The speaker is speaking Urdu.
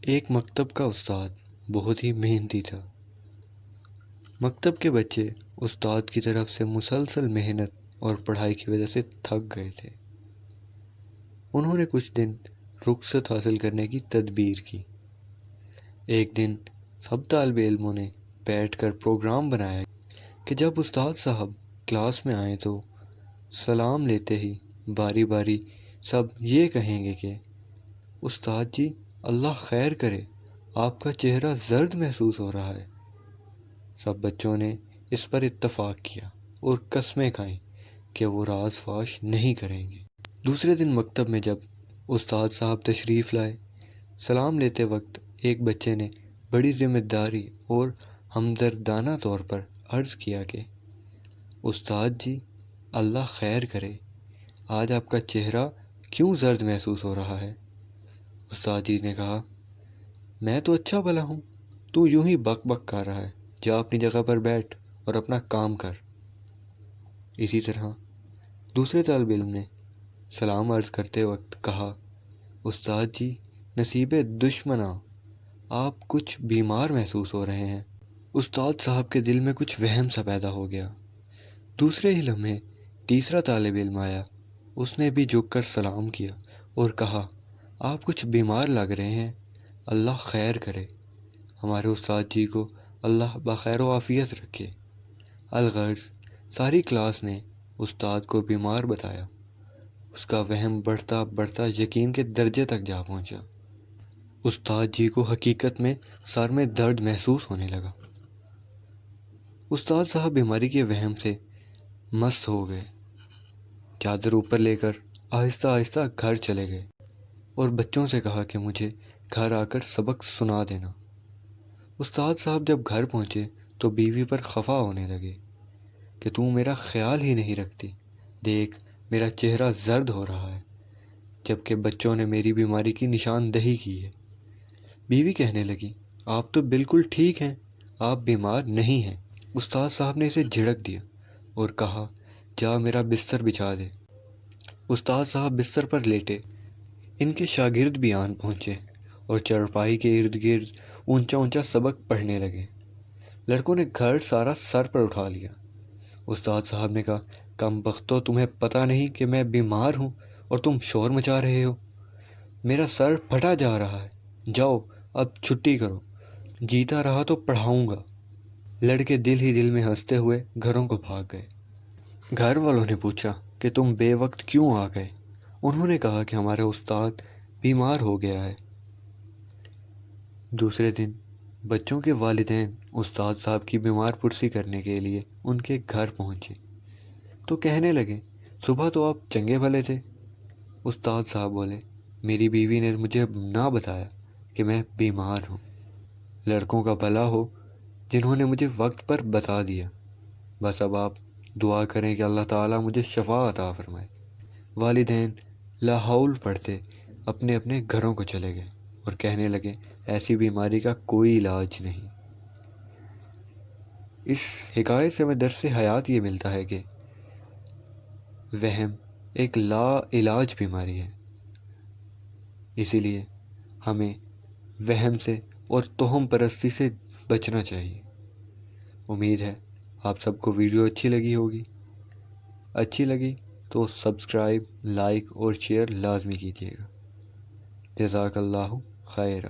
ایک مکتب کا استاد بہت ہی محنتی تھا۔ مکتب کے بچے استاد کی طرف سے مسلسل محنت اور پڑھائی کی وجہ سے تھک گئے تھے۔ انہوں نے کچھ دن رخصت حاصل کرنے کی تدبیر کی۔ ایک دن سب طالب علموں نے بیٹھ کر پروگرام بنایا کہ جب استاد صاحب کلاس میں آئیں تو سلام لیتے ہی باری باری سب یہ کہیں گے کہ استاد جی اللہ خیر کرے، آپ کا چہرہ زرد محسوس ہو رہا ہے۔ سب بچوں نے اس پر اتفاق کیا اور قسمیں کھائیں کہ وہ راز فاش نہیں کریں گے۔ دوسرے دن مکتب میں جب استاد صاحب تشریف لائے، سلام لیتے وقت ایک بچے نے بڑی ذمہ داری اور ہمدردانہ طور پر عرض کیا کہ استاد جی اللہ خیر کرے، آج آپ کا چہرہ کیوں زرد محسوس ہو رہا ہے؟ استاد جی نے کہا، میں تو اچھا بھلا ہوں، تو یوں ہی بک بک کر رہا ہے، جا اپنی جگہ پر بیٹھ اور اپنا کام کر۔ اسی طرح دوسرے طالب علم نے سلام عرض کرتے وقت کہا، استاد جی نصیب دشمنا، آپ کچھ بیمار محسوس ہو رہے ہیں۔ استاد صاحب کے دل میں کچھ وہم سا پیدا ہو گیا۔ دوسرے ہی لمحے تیسرا طالب علم آیا، اس نے بھی جھک کر سلام کیا اور کہا، آپ کچھ بیمار لگ رہے ہیں، اللہ خیر کرے، ہمارے استاد جی کو اللہ بخیر و عافیت رکھے۔ الغرض ساری کلاس نے استاد کو بیمار بتایا۔ اس کا وہم بڑھتا بڑھتا یقین کے درجے تک جا پہنچا۔ استاد جی کو حقیقت میں سر میں درد محسوس ہونے لگا۔ استاد صاحب بیماری کے وہم سے مست ہو گئے، چادر اوپر لے کر آہستہ آہستہ گھر چلے گئے اور بچوں سے کہا کہ مجھے گھر آ کر سبق سنا دینا۔ استاد صاحب جب گھر پہنچے تو بیوی پر خفا ہونے لگے کہ تو میرا خیال ہی نہیں رکھتی، دیکھ میرا چہرہ زرد ہو رہا ہے، جبکہ بچوں نے میری بیماری کی نشاندہی کی ہے۔ بیوی کہنے لگی، آپ تو بالکل ٹھیک ہیں، آپ بیمار نہیں ہیں۔ استاد صاحب نے اسے جھڑک دیا اور کہا، جا میرا بستر بچھا دے۔ استاد صاحب بستر پر لیٹے، ان کے شاگرد بھی آن پہنچے اور چارپائی کے ارد گرد اونچا اونچا سبق پڑھنے لگے۔ لڑکوں نے گھر سارا سر پر اٹھا لیا۔ استاد صاحب نے کہا، کم بختو، تمہیں پتہ نہیں کہ میں بیمار ہوں اور تم شور مچا رہے ہو؟ میرا سر پھٹا جا رہا ہے، جاؤ اب چھٹی کرو، جیتا رہا تو پڑھاؤں گا۔ لڑکے دل ہی دل میں ہنستے ہوئے گھروں کو بھاگ گئے۔ گھر والوں نے پوچھا کہ تم بے وقت کیوں آ گئے؟ انہوں نے کہا کہ ہمارے استاد بیمار ہو گیا ہے۔ دوسرے دن بچوں کے والدین استاد صاحب کی بیمار پرسی کرنے کے لیے ان کے گھر پہنچے تو کہنے لگے، صبح تو آپ چنگے بھلے تھے۔ استاد صاحب بولے، میری بیوی نے مجھے نہ بتایا کہ میں بیمار ہوں۔ لڑکوں کا بھلا ہو جنہوں نے مجھے وقت پر بتا دیا۔ بس اب آپ دعا کریں کہ اللہ تعالیٰ مجھے شفا عطا فرمائے۔ والدین لا حول پڑھتے اپنے اپنے گھروں کو چلے گئے اور کہنے لگے، ایسی بیماری کا کوئی علاج نہیں۔ اس حکایت سے ہمیں درس حیات یہ ملتا ہے کہ وہم ایک لا علاج بیماری ہے، اسی لیے ہمیں وہم سے اور توہم پرستی سے بچنا چاہیے۔ امید ہے آپ سب کو ویڈیو اچھی لگی ہوگی۔ اچھی لگی تو سبسکرائب، لائک اور شیئر لازمی کیجیے گا۔ جزاک اللہ خیر۔